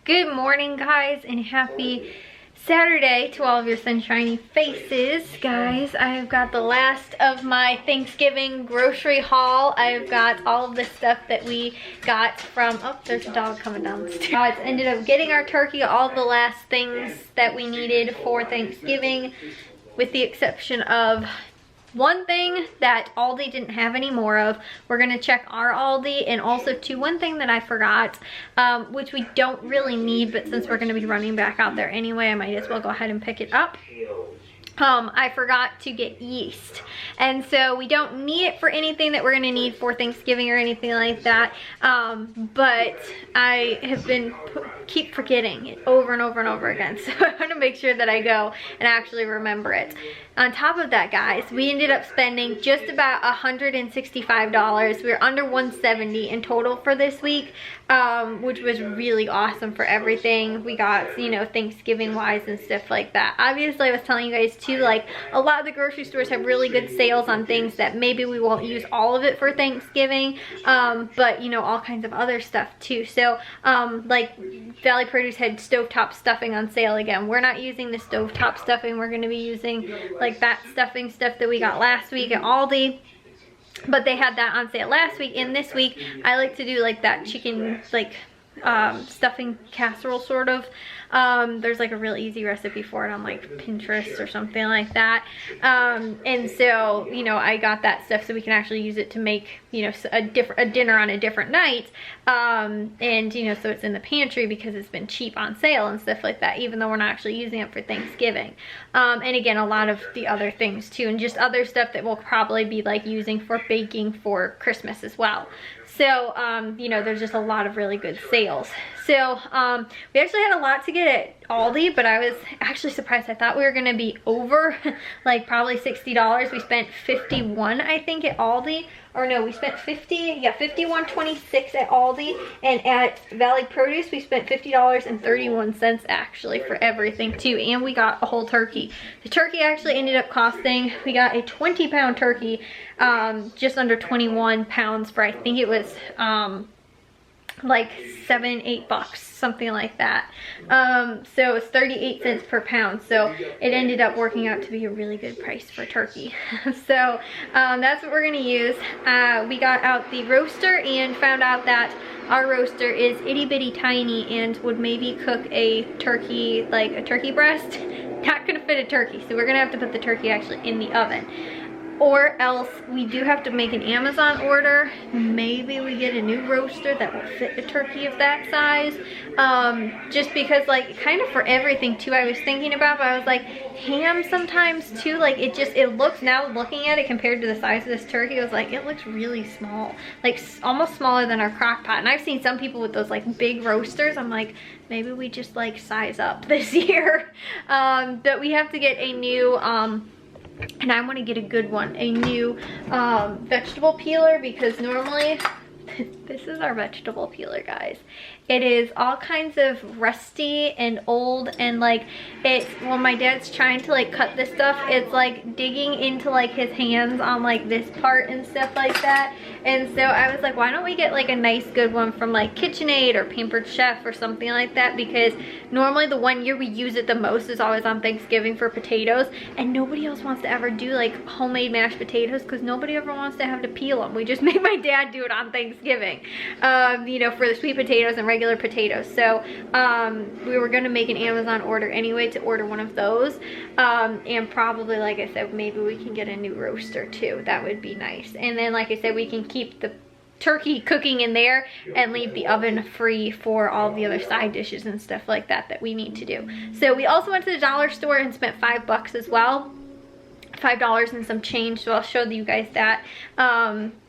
Good morning, guys, and happy Saturday to all of your sunshiny faces. Guys, I've got the last of my Thanksgiving grocery haul. I've got all of the stuff that we got from, oh, there's a dog coming down the stairs. Ended up getting our turkey, all the last things that we needed for Thanksgiving, with the exception of one thing that Aldi didn't have any more of. We're gonna check our Aldi, and also one thing that I forgot, which we don't really need, but since we're gonna be running back out there anyway, I might as well go ahead and pick it up. I forgot to get yeast, and so we don't need it for anything that we're gonna need for Thanksgiving or anything like that, but I have been keep forgetting it over and over and over again, so I want to make sure that I go and actually remember it. On top of that, guys, we ended up spending just about $165. We were under $170 in total for this week, which was really awesome for everything we got, you know, Thanksgiving wise and stuff like that. Obviously, I was telling you guys too, like, a lot of the grocery stores have really good sales on things that maybe we won't use all of it for Thanksgiving, but you know, all kinds of other stuff too. So like Valley Produce had stovetop stuffing on sale again. We're not using the stovetop stuffing. We're going to be using like that stuffing stuff that we got last week at Aldi, but they had that on sale last week. And this week I like to do like that chicken, like stuffing casserole sort of. There's like a real easy recipe for it on like Pinterest or something like that, and so, you know, I got that stuff so we can actually use it to make, you know, a dinner on a different night, and you know, so it's in the pantry because it's been cheap on sale and stuff like that, even though we're not actually using it for Thanksgiving, and again, a lot of the other things too, and just other stuff that we'll probably be like using for baking for Christmas as well. So, you know, there's just a lot of really good sales. So, we actually had a lot to get at Aldi, but I was actually surprised. I thought we were gonna be over like probably $60. We spent $51, I think, at Aldi. Or no, we spent $51.26 at Aldi, and at Valley Produce we spent $50.31 actually for everything too, and we got a whole turkey. The turkey actually ended up costing, we got a 20-pound turkey, just under 21 pounds for, I think it was like $7-8, something like that. So it's 38 cents per pound, so it ended up working out to be a really good price for turkey. So that's what we're gonna use. We got out the roaster and found out that our roaster is itty bitty tiny and would maybe cook a turkey, like a turkey breast. Not gonna fit a turkey, so we're gonna have to put the turkey actually in the oven. Or else we do have to make an Amazon order. Maybe we get a new roaster that will fit a turkey of that size. Just because, like, kind of for everything too, I was thinking about, but I was like, ham sometimes too, like it looks, now looking at it compared to the size of this turkey, I was like, it looks really small, like almost smaller than our crock pot. And I've seen some people with those like big roasters. I'm like, maybe we just like size up this year. But we have to get a new, and I want to get a good one, a new vegetable peeler, because normally this is our vegetable peeler, guys. It is all kinds of rusty and old, and like it's, when my dad's trying to like cut this stuff, it's like digging into like his hands on like this part and stuff like that. And so I was like, why don't we get like a nice good one from like KitchenAid or Pampered Chef or something like that, because normally the one year we use it the most is always on Thanksgiving for potatoes, and nobody else wants to ever do like homemade mashed potatoes because nobody ever wants to have to peel them. We just make my dad do it on Thanksgiving, you know, for the sweet potatoes and regular potatoes. So we were gonna make an Amazon order anyway to order one of those, and probably, like I said, maybe we can get a new roaster too. That would be nice. And then, like I said, we can keep the turkey cooking in there and leave the oven free for all the other side dishes and stuff like that that we need to do. So we also went to the dollar store and spent $5 as well. $5 and some change, so I'll show you guys that.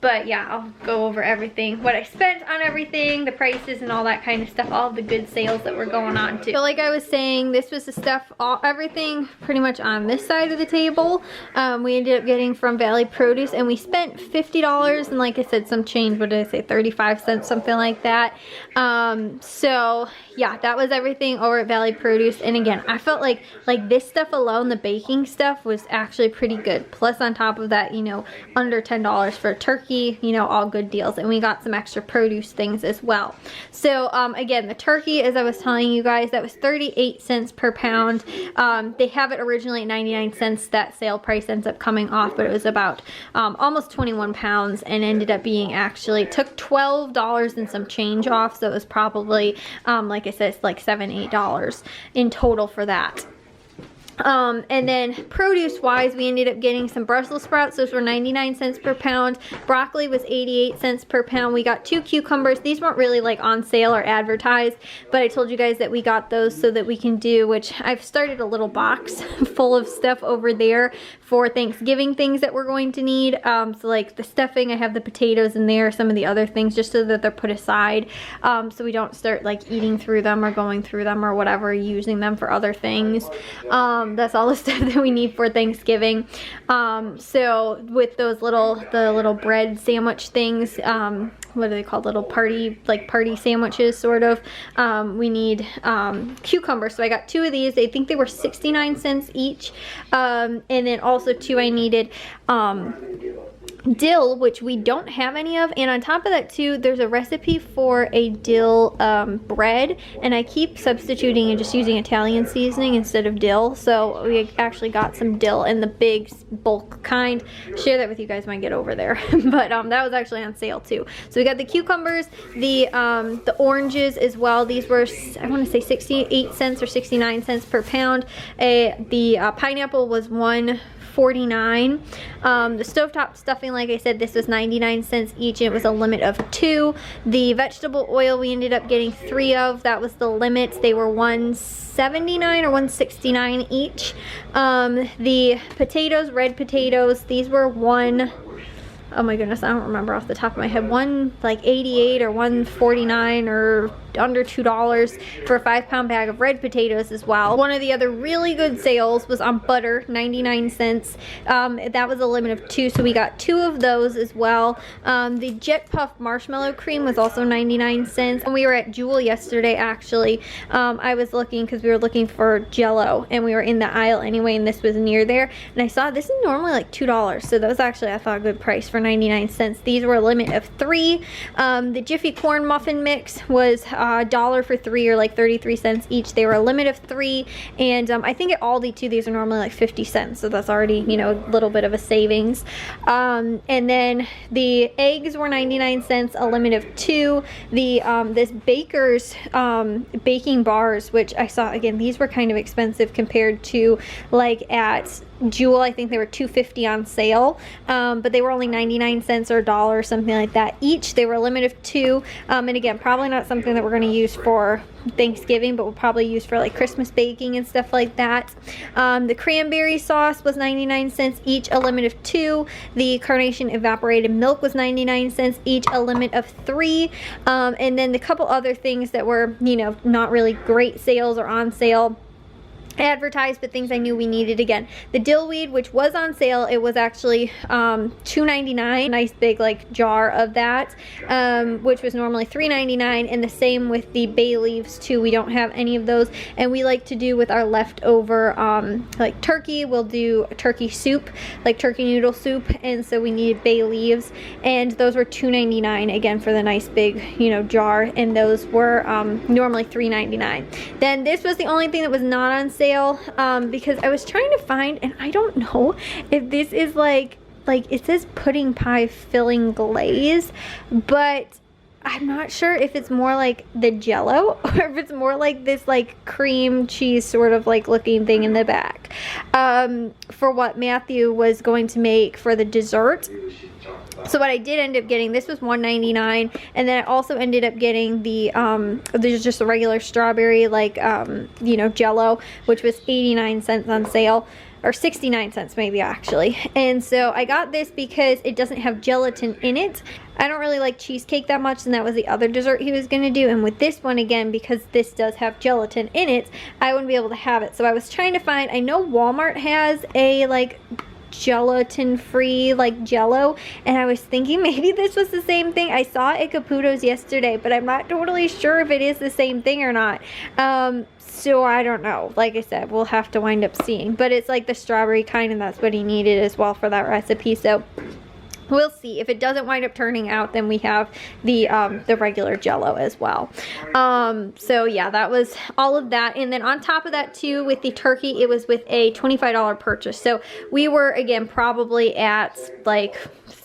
But yeah, I'll go over everything, what I spent on everything, the prices and all that kind of stuff, all of the good sales that were going on too. So like I was saying, this was the stuff, everything pretty much on this side of the table, we ended up getting from Valley Produce, and we spent $50 and, like I said, some change. What did I say, 35 cents, something like that. So yeah, that was everything over at Valley Produce. And again, I felt like this stuff alone, the baking stuff, was actually pretty good. Plus on top of that, you know, under $10 for a turkey, you know, all good deals. And we got some extra produce things as well. So again, the turkey, as I was telling you guys, that was 38 cents per pound. They have it originally at 99 cents. That sale price ends up coming off, but it was about almost 21 pounds and ended up being, actually took $12 and some change off. So it was probably, like I said, it's like $7, $8 in total for that. And then produce wise, we ended up getting some Brussels sprouts. Those were 99 cents per pound. Broccoli was 88 cents per pound. We got 2 cucumbers. These weren't really like on sale or advertised, but I told you guys that we got those so that we can do, which I've started a little box full of stuff over there for Thanksgiving things that we're going to need. So like the stuffing, I have the potatoes in there, some of the other things, just so that they're put aside, so we don't start like eating through them or going through them or whatever, using them for other things. That's all the stuff that we need for Thanksgiving. So with those the little bread sandwich things, what are they called? Little party sandwiches, sort of. We need cucumbers. So I got 2 of these. I think they were 69 cents each. And then also 2 I needed dill, which we don't have any of, and on top of that too, there's a recipe for a dill bread, and I keep substituting and just using Italian seasoning instead of dill. So we actually got some dill in the big bulk kind. Share that with you guys when I get over there. But that was actually on sale too. So we got the cucumbers, the oranges as well. These were, I want to say 68 cents or 69 cents per pound. The pineapple was $1.49. The stovetop stuffing, like I said, this was 99 cents each, and it was a limit of 2. The vegetable oil we ended up getting 3 of. That was the limit. They were $1.79 or $1.69 each. The potatoes, red potatoes, these were oh my goodness, I don't remember off the top of my head, $1.88 or $1.49 or under $2 for a 5-pound bag of red potatoes as well. One of the other really good sales was on butter, 99 cents. That was a limit of 2, so we got 2 of those as well. The Jet Puff marshmallow cream was also 99 cents. And we were at Jewel yesterday, actually. I was looking, because we were looking for Jell-O, and we were in the aisle anyway, and this was near there. And I saw this is normally like $2, so that was actually, I thought, a good price for 99 cents. These were a limit of 3. The Jiffy Corn Muffin Mix was $1 for 3, or like 33 cents each. They were a limit of 3, and I think at Aldi too, these are normally like 50 cents, so that's already, you know, a little bit of a savings. And then the eggs were 99 cents, a limit of 2. The this Baker's baking bars, which I saw, again, these were kind of expensive compared to like at Jewel. I think they were $2.50 on sale, but they were only 99 cents or $1 or something like that each. They were a limit of 2, and again, probably not something that we're going to use for Thanksgiving, but we'll probably use for like Christmas baking and stuff like that. The cranberry sauce was 99 cents each, a limit of 2. The Carnation evaporated milk was 99 cents each, a limit of 3. And then the couple other things that were, you know, not really great sales or on sale, advertised, but things I knew we needed. Again, the dill weed, which was on sale, it was actually $2.99, nice big like jar of that, which was normally $3.99, and the same with the bay leaves too. We don't have any of those, and we like to do with our leftover like turkey, we'll do turkey soup, like turkey noodle soup, and so we needed bay leaves, and those were $2.99 again for the nice big, you know, jar, and those were normally $3.99. Then this was the only thing that was not on sale, because I was trying to find, and I don't know if this is like it says pudding pie filling glaze, but I'm not sure if it's more like the Jell-O or if it's more like this like cream cheese sort of like looking thing in the back, for what Matthew was going to make for the dessert. So what I did end up getting, this was $1.99, and then I also ended up getting the there's just a regular strawberry, like you know, Jell-O, which was 89 cents on sale, or 69 cents maybe actually. And so I got this because it doesn't have gelatin in it. I don't really like cheesecake that much, and that was the other dessert he was gonna do. And with this one, again, because this does have gelatin in it, I wouldn't be able to have it. So I was trying to find, I know Walmart has a like gelatin free like jello, and I was thinking maybe this was the same thing. I saw it at Caputo's yesterday, but I'm not totally sure if it is the same thing or not. So I don't know. Like I said, we'll have to wind up seeing, but it's like the strawberry kind, and that's what he needed as well for that recipe. So we'll see. If it doesn't wind up turning out, then we have the regular jello as well. So yeah, that was all of that. And then on top of that too, with the turkey, it was with a $25 purchase. So we were, again, probably at like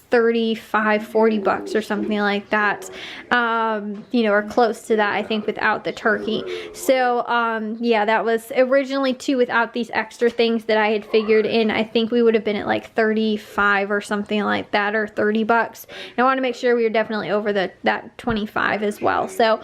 35, 40 bucks or something like that, you know, or close to that, I think, without the turkey. So yeah, that was originally too, without these extra things that I had figured in, I think we would have been at like 35 or something like that, or 30 bucks. And I want to make sure we were definitely over that 25 as well. So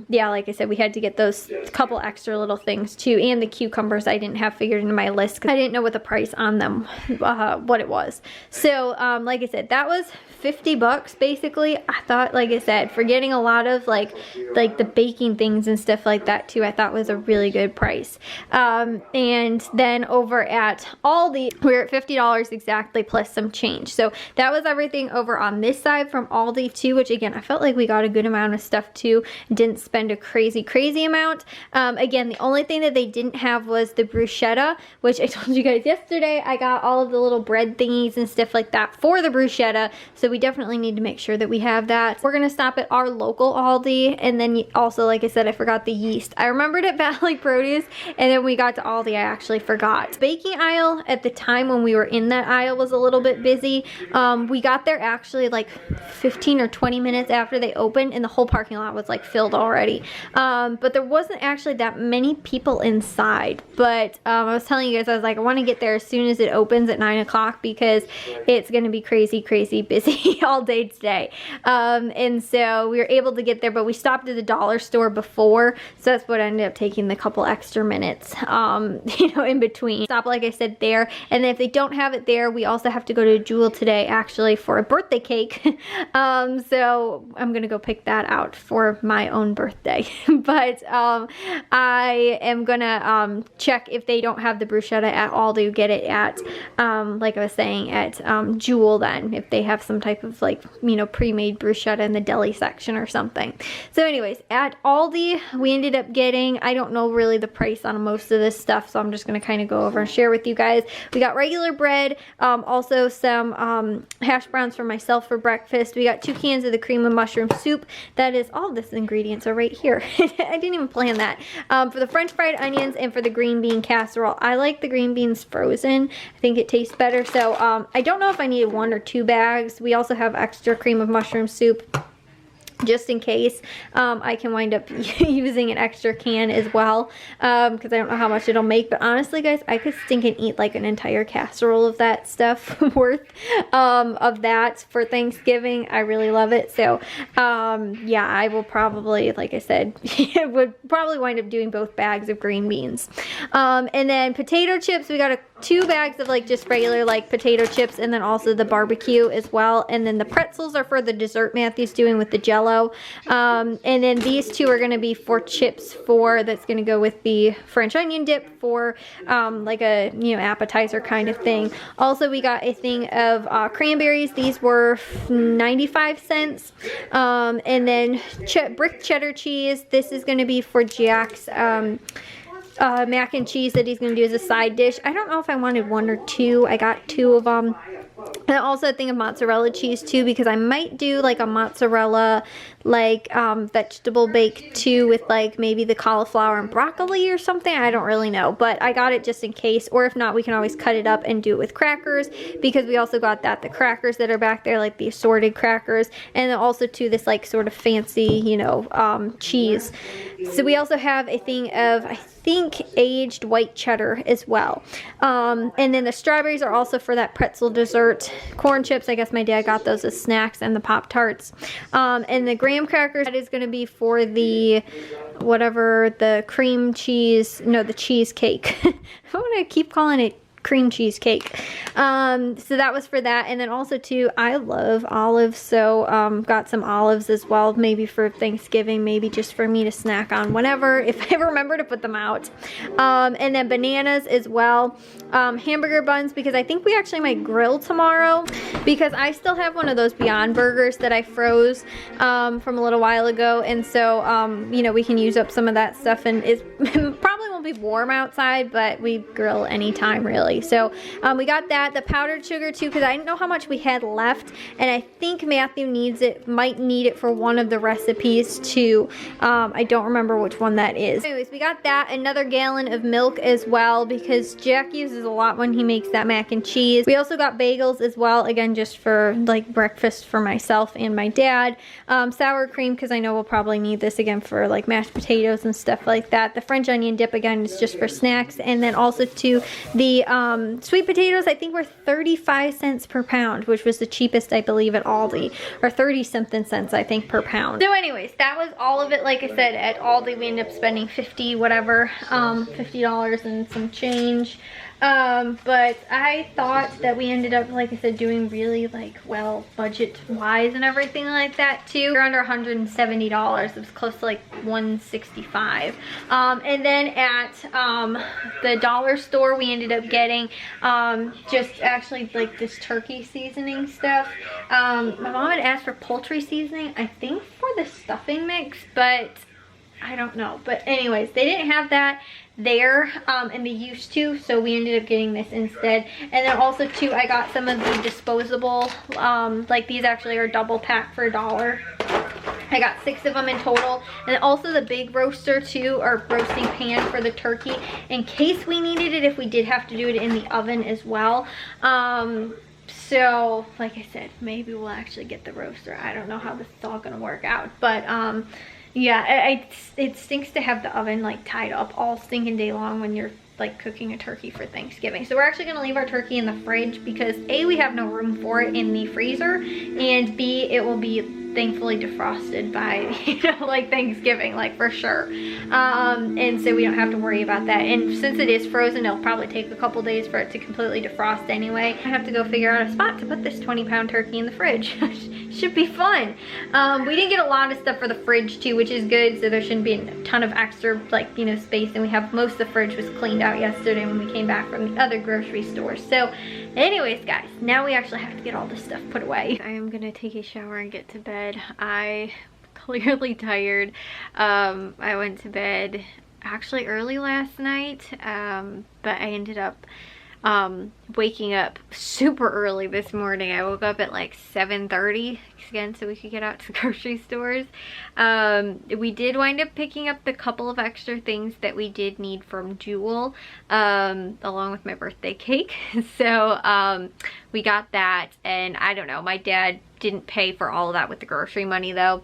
yeah, like I said, we had to get those couple extra little things too, and the cucumbers I didn't have figured into my list because I didn't know what the price on them, what it was. So like I said, that was 50 bucks basically. I thought, like I said, for getting a lot of like the baking things and stuff like that too, I thought was a really good price. And then over at Aldi, we were at $50 exactly plus some change. So that was everything over on this side from Aldi too, which again, I felt like we got a good amount of stuff too. Didn't spend a crazy amount. Again, the only thing that they didn't have was the bruschetta, which I told you guys yesterday. I got all of the little bread thingies and stuff like that for the bruschetta. So we definitely need to make sure that we have that. We're gonna stop at our local Aldi, and then also, like I said, I forgot the yeast. I remembered at Valley Produce, and then we got to Aldi, I actually forgot. Baking aisle at the time when we were in that aisle was a little bit busy. We got there actually like 15 or 20 minutes after they opened, and the whole parking lot was like filled already. But there wasn't actually that many people inside. But I was telling you guys, I was like, I want to get there as soon as it opens at 9 o'clock because it's gonna be crazy busy all day today. And so we were able to get there, but we stopped at the dollar store before, so that's what ended up taking the couple extra minutes, you know, in between. Stop, like I said, there. And then if they don't have it there, we also have to go to Jewel today actually for a birthday cake. So I'm gonna go pick that out for my own birthday. But I am gonna check if they don't have the bruschetta at Aldi, get it at like I was saying, at Jewel then, if they have some type of like, you know, pre-made bruschetta in the deli section or something. So anyways, at Aldi, we ended up getting, I don't know really the price on most of this stuff, so I'm just going to kind of go over and share with you guys. We got regular bread, also some hash browns for myself for breakfast. We got 2 cans of the cream and mushroom soup. That is, all of this ingredients are right here. I didn't even plan that. For the French fried onions and for the green bean casserole. I like the green beans frozen. I think it tastes better. So I don't know if I needed 1 or 2 bags. We also have extra cream of mushroom soup just in case. I can wind up using an extra can as well, because I don't know how much it'll make. But honestly, guys, I could stink and eat like an entire casserole of that stuff worth of that for Thanksgiving. I really love it. So yeah, I will probably, like I said, would probably wind up doing both bags of green beans. And then potato chips, we got 2 bags of like just regular like potato chips, and then also the barbecue as well. And then the pretzels are for the dessert Matthew's doing with the Jello. And then these 2 are going to be for chips that's going to go with the French onion dip for like a, you know, appetizer kind of thing. Also, we got a thing of cranberries. These were 95 cents. And then brick cheddar cheese. This is going to be for Jack's mac and cheese that he's going to do as a side dish. I don't know if I wanted 1 or 2. I got 2 of them. And also a thing of mozzarella cheese too, because I might do like a mozzarella like vegetable bake too, with like maybe the cauliflower and broccoli or something. I don't really know, but I got it just in case. Or if not, we can always cut it up and do it with crackers, because we also got the crackers that are back there, like the assorted crackers, and then also too this like sort of fancy, you know, cheese. So we also have a thing of, I think, aged white cheddar as well. And then the strawberries are also for that pretzel dessert. Corn chips, I guess my dad got those as snacks, and the Pop-Tarts. And the graham crackers, that is going to be for the whatever, the cream cheese, no, the cheesecake. I want to keep calling it cream cheesecake. So that was for that. And then also too, I love olives, so got some olives as well, maybe for Thanksgiving, maybe just for me to snack on whenever, if I remember to put them out. And then bananas as well. Hamburger buns, because I think we actually might grill tomorrow, because I still have one of those Beyond Burgers that I froze from a little while ago, and so you know, we can use up some of that stuff, and it's probably won't be warm outside, but we grill anytime really. So we got that, the powdered sugar too, because I didn't know how much we had left, and I think Matthew might need it for one of the recipes too. I don't remember which one that is. Anyways, we got that, another gallon of milk as well, because Jack uses a lot when he makes that mac and cheese. We also got bagels as well, again just for like breakfast for myself and my dad. Sour cream, because I know we'll probably need this again for like mashed potatoes and stuff like that. The French onion dip again is just for snacks. And then also to the sweet potatoes, I think were 35 cents per pound, which was the cheapest I believe at Aldi, or 30 something cents I think per pound. So anyways, that was all of it. Like I said, at Aldi we ended up spending $50 and some change. But I thought that we ended up, like I said, doing really like well budget wise and everything like that too. We're under $170. It was close to like $165. And then at the dollar store we ended up getting just actually like this turkey seasoning stuff. My mom had asked for poultry seasoning, I think for the stuffing mix, but I don't know. But anyways, they didn't have that there, and they used to, so we ended up getting this instead. And then also too, I got some of the disposable, like these actually are double pack for $1. I got 6 of them in total, and also the big roaster too, or roasting pan for the turkey, in case we needed it if we did have to do it in the oven as well. So like I said, maybe we'll actually get the roaster. I don't know how this is all gonna work out, but yeah, it stinks to have the oven like tied up all stinking day long when you're like cooking a turkey for Thanksgiving. So we're actually gonna leave our turkey in the fridge because A, we have no room for it in the freezer, and B, it will be thankfully defrosted by, you know, like Thanksgiving, like for sure. And so we don't have to worry about that. And since it is frozen, it'll probably take a couple days for it to completely defrost anyway. I have to go figure out a spot to put this 20-pound turkey in the fridge. Should be fun. We didn't get a lot of stuff for the fridge too, which is good, so there shouldn't be a ton of extra, like, you know, space. And we have most of the fridge was cleaned out yesterday when we came back from the other grocery store. So anyways, guys, now we actually have to get all this stuff put away. I am gonna take a shower and get to bed. I clearly tired. I went to bed actually early last night, but I ended up waking up super early this morning. I woke up at like 7:30 again so we could get out to the grocery stores. We did wind up picking up the couple of extra things that we did need from Jewel, along with my birthday cake. So we got that, and I don't know, my dad didn't pay for all of that with the grocery money though,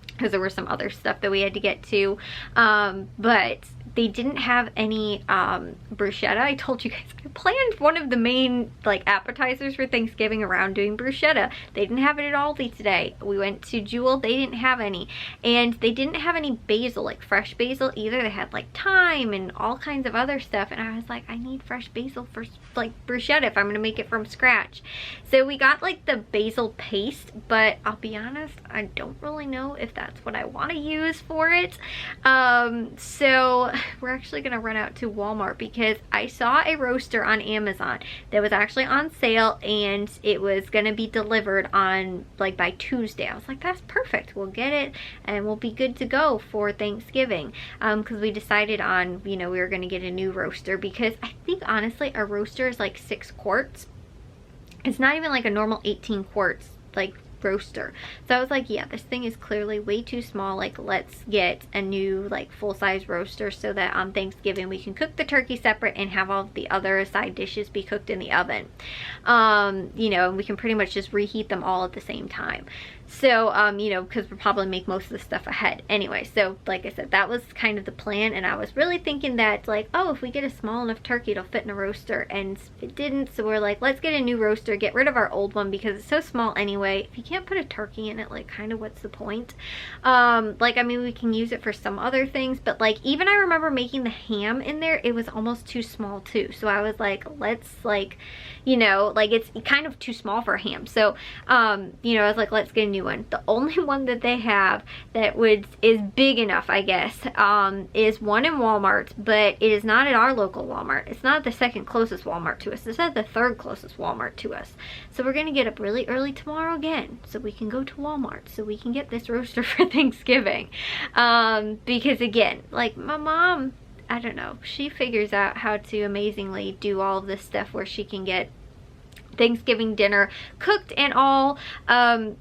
because there was some other stuff that we had to get to. But they didn't have any bruschetta. I told you guys I planned one of the main like appetizers for Thanksgiving around doing bruschetta. They didn't have it at Aldi today. We went to Jewel, they didn't have any. And they didn't have any basil, like fresh basil either. They had like thyme and all kinds of other stuff, and I was like, I need fresh basil for like bruschetta if I'm gonna make it from scratch. So we got like the basil paste, but I'll be honest, I don't really know if that's what I want to use for it. So we're actually gonna run out to Walmart because I saw a roaster on Amazon that was actually on sale, and it was gonna be delivered on like by Tuesday. I was like, that's perfect, we'll get it and we'll be good to go for Thanksgiving, because we decided on, you know, we were gonna get a new roaster, because I think honestly a roaster is like 6 quarts. It's not even like a normal 18 quarts like roaster. So I was like, yeah, this thing is clearly way too small. Like, let's get a new like full-size roaster so that on Thanksgiving we can cook the turkey separate and have all of the other side dishes be cooked in the oven. You know, and we can pretty much just reheat them all at the same time. So, you know, because we'll probably make most of the stuff ahead anyway. So, like I said, that was kind of the plan. And I was really thinking that, like, oh, if we get a small enough turkey, it'll fit in a roaster. And it didn't. So we're like, let's get a new roaster, get rid of our old one because it's so small anyway. If you can't put a turkey in it, like kind of what's the point? Like, I mean, we can use it for some other things, but like even I remember making the ham in there, it was almost too small too. So I was like, let's like, you know, like it's kind of too small for a ham. So, you know, I was like, let's get a new one. The only one that they have that is big enough, I guess, is one in Walmart, but it is not at our local Walmart. It's not the second closest Walmart to us. It's at the third closest Walmart to us. So we're gonna get up really early tomorrow again, so we can go to Walmart, so we can get this roaster for Thanksgiving. Because again, like my mom, I don't know, she figures out how to amazingly do all of this stuff where she can get Thanksgiving dinner cooked and all,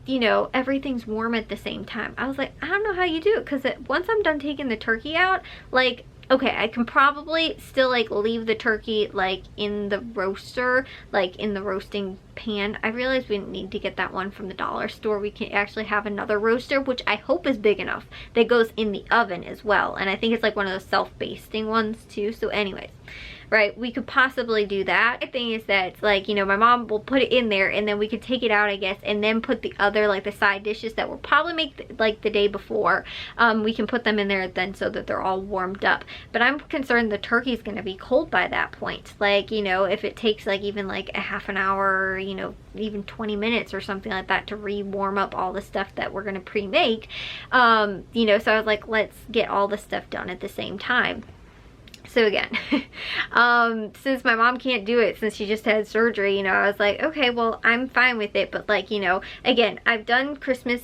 you know, everything's warm at the same time. I was like, I don't know how you do it, because once I'm done taking the turkey out, like, okay, I can probably still like leave the turkey like in the roaster, like in the roasting pan. I realized we didn't need to get that one from the dollar store. We can actually have another roaster, which I hope is big enough, that goes in the oven as well. And I think it's like one of those self-basting ones too. So anyways, right, we could possibly do that. The thing is that, like, you know, my mom will put it in there and then we could take it out, I guess, and then put the other, like the side dishes that we'll probably make like the day before, we can put them in there then so that they're all warmed up. But I'm concerned the turkey's gonna be cold by that point. Like, you know, if it takes like even like a half an hour, you know, even 20 minutes or something like that to re-warm up all the stuff that we're gonna pre-make, you know, so I was like, let's get all the stuff done at the same time. So again, since my mom can't do it since she just had surgery, you know, I was like, okay, well, I'm fine with it. But like, you know, again, I've done Christmas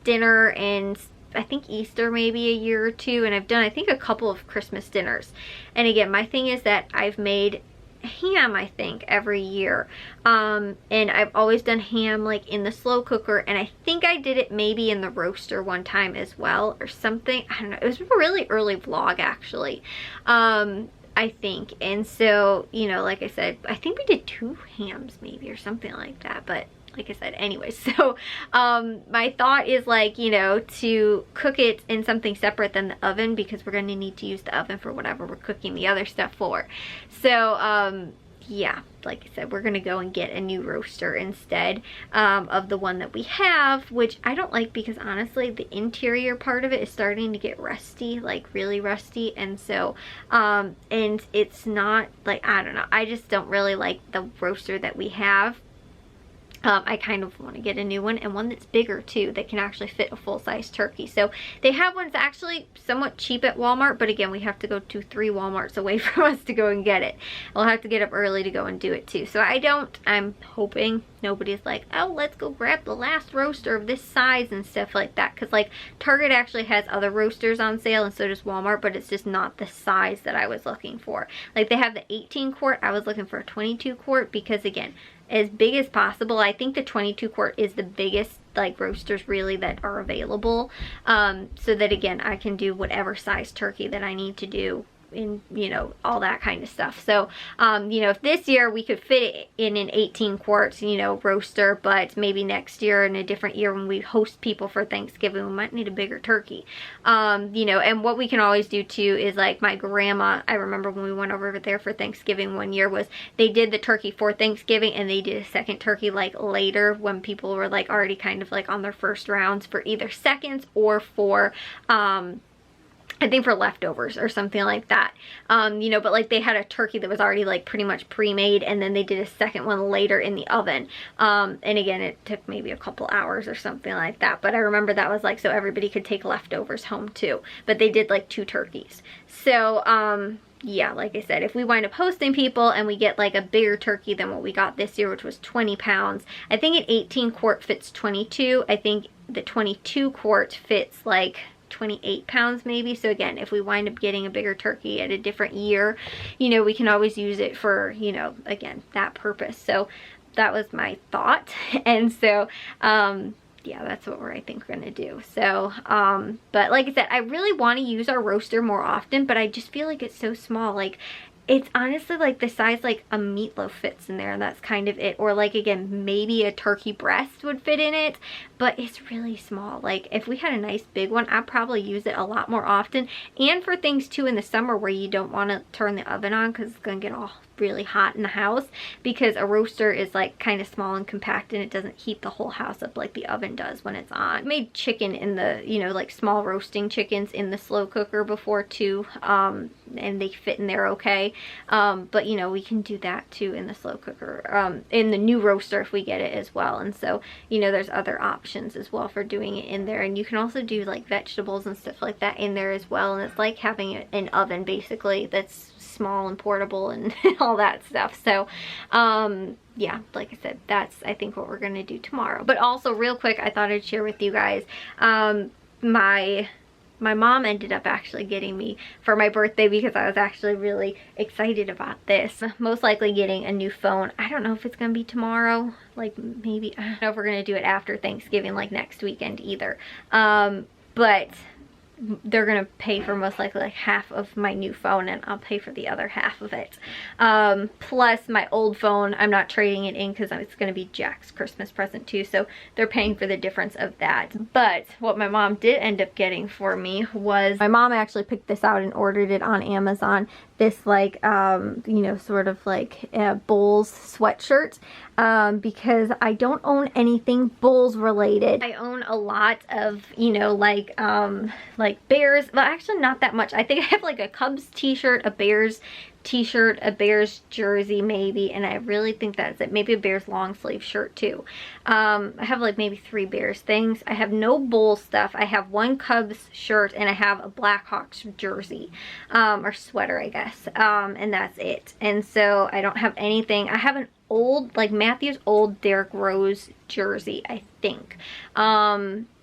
dinner and I think Easter maybe a year or two, and I've done, I think, a couple of Christmas dinners. And again, my thing is that I've made ham, I think, every year, and I've always done ham like in the slow cooker, and I think I did it maybe in the roaster one time as well or something. I don't know, it was a really early vlog actually, I think. And so, you know, like I said, I think we did 2 hams maybe or something like that. But like I said, anyway, so my thought is, like, you know, to cook it in something separate than the oven, because we're going to need to use the oven for whatever we're cooking the other stuff for. So yeah, like I said, we're gonna go and get a new roaster instead of the one that we have, which I don't like, because honestly the interior part of it is starting to get rusty, like really rusty. And so and it's not like, I don't know, I just don't really like the roaster that we have. I kind of want to get a new one, and one that's bigger too, that can actually fit a full-size turkey. So they have ones actually somewhat cheap at Walmart, but again, we have to go 2-3 Walmarts away from us to go and get it. I'll have to get up early to go and do it too. So I'm hoping nobody's like, oh, let's go grab the last roaster of this size and stuff like that, because like Target actually has other roasters on sale, and so does Walmart, but it's just not the size that I was looking for. Like, they have the 18 quart, I was looking for a 22 quart, because again, as big as possible. I think the 22 quart is the biggest like roasters really that are available, so that again I can do whatever size turkey that I need to do in, you know, all that kind of stuff. So you know, if this year we could fit it in an 18 quart, you know, roaster, but maybe next year, in a different year when we host people for Thanksgiving, we might need a bigger turkey. You know, and what we can always do too is, like, my grandma, I remember when we went over there for Thanksgiving one year, was they did the turkey for Thanksgiving, and they did a second turkey like later when people were like already kind of like on their first rounds for either seconds or for I think for leftovers or something like that. You know, but like they had a turkey that was already like pretty much pre-made, and then they did a second one later in the oven. And again, it took maybe a couple hours or something like that. But I remember that was like so everybody could take leftovers home too. But they did like 2 turkeys. So yeah, like I said, if we wind up hosting people and we get like a bigger turkey than what we got this year, which was 20 pounds, I think an 18 quart fits 22. I think the 22 quart fits like 28 pounds maybe. So again, if we wind up getting a bigger turkey at a different year, you know, we can always use it for, you know, again, that purpose. So that was my thought. And so yeah, that's what I think we're gonna do. So but like I said, I really want to use our roaster more often, but I just feel like it's so small. Like, it's honestly like the size like a meatloaf fits in there, and that's kind of it. Or like, again, maybe a turkey breast would fit in it, but it's really small. Like, if we had a nice big one, I'd probably use it a lot more often. And for things too in the summer where you don't want to turn the oven on because it's gonna get all really hot in the house, because a roaster is like kind of small and compact and it doesn't heat the whole house up like the oven does when it's on. I made chicken in the, you know, like small roasting chickens in the slow cooker before too, and they fit in there okay. But you know, we can do that too in the slow cooker, in the new roaster if we get it as well. And so, you know, there's other options as well for doing it in there. And you can also do like vegetables and stuff like that in there as well. And it's like having an oven basically that's small and portable and all that stuff. So yeah, like I said, that's I think what we're gonna do tomorrow. But also real quick, I thought I'd share with you guys, my mom ended up actually getting me for my birthday, because I was actually really excited about this. Most likely getting a new phone. I don't know if it's gonna be tomorrow, like maybe, I don't know if we're gonna do it after Thanksgiving, like next weekend either. But they're gonna pay for most likely like half of my new phone, and I'll pay for the other half of it. Plus my old phone, I'm not trading it in because it's gonna be Jack's Christmas present too, so they're paying for the difference of that. But what my mom did end up getting for me was, my mom actually picked this out and ordered it on Amazon. This like, you know, sort of like Bulls sweatshirt, because I don't own anything Bulls related. I own a lot of, you know, like Bears, well actually not that much. I think I have like a Cubs t-shirt, a Bears t-shirt, a Bears jersey maybe, and I really think that's it. Maybe a Bears long sleeve shirt too. I have like maybe 3 Bears things. I have no Bulls stuff. I have 1 Cubs shirt, and I have a Blackhawks jersey, or sweater I guess, and that's it. And so I don't have anything. I have an old, like Matthew's old Derrick Rose jersey, I think.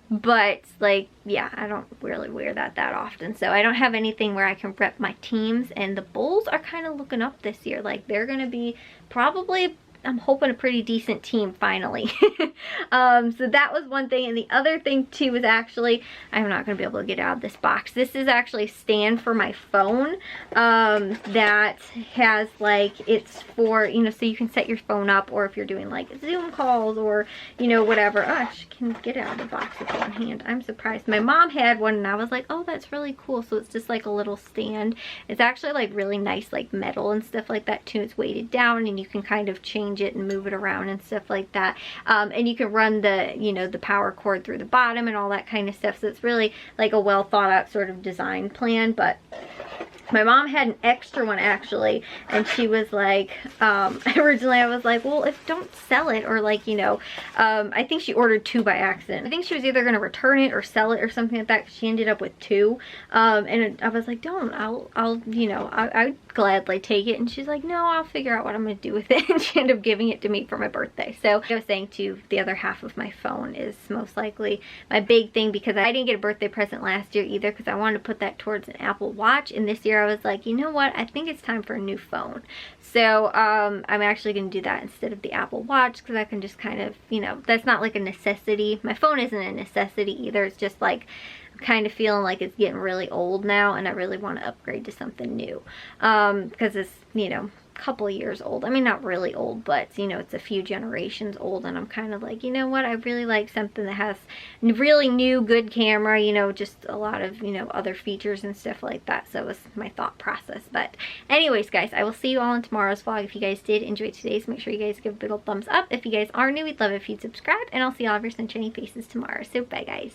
But like, yeah, I don't really wear that often, so I don't have anything where I can rep my teams. And the Bulls are kind of looking up this year. Like, they're gonna be probably, I'm hoping, a pretty decent team finally. So that was one thing. And the other thing too is actually, I'm not gonna be able to get it out of this box. This is actually a stand for my phone, that has like, it's for, you know, so you can set your phone up, or if you're doing like Zoom calls or, you know, whatever. Oh, she can get it out of the box with one hand. I'm surprised. My mom had one and I was like, oh, that's really cool. So it's just like a little stand. It's actually like really nice, like metal and stuff like that too. It's weighted down, and you can kind of change it and move it around and stuff like that. And you can run the, you know, the power cord through the bottom and all that kind of stuff. So it's really like a well thought out sort of design plan. But my mom had an extra one actually, and she was like, originally I was like, well, if don't sell it, or like, you know, I think she ordered 2 by accident. I think she was either going to return it or sell it or something like that, 'cause she ended up with 2. And I was like, don't, I'll you know, I would gladly take it. And she's like, no, I'll figure out what I'm going to do with it. And she ended up giving it to me for my birthday. So I was saying too, the other half of my phone is most likely my big thing, because I didn't get a birthday present last year either, because I wanted to put that towards an Apple Watch. And this year I was like, you know what, I think it's time for a new phone. So I'm actually going to do that instead of the Apple Watch, because I can just kind of, you know, that's not like a necessity. My phone isn't a necessity either. It's just like, I'm kind of feeling like it's getting really old now, and I really want to upgrade to something new, because it's, you know, couple of years old. I mean, not really old, but you know, it's a few generations old, and I'm kind of like, you know what, I really like something that has really new, good camera, you know, just a lot of, you know, other features and stuff like that. So it was my thought process. But anyways, guys, I will see you all in tomorrow's vlog. If you guys did enjoy today's, make sure you guys give a big old thumbs up. If you guys are new, we'd love it if you'd subscribe, and I'll see all of your sunshiny faces tomorrow. So bye, guys.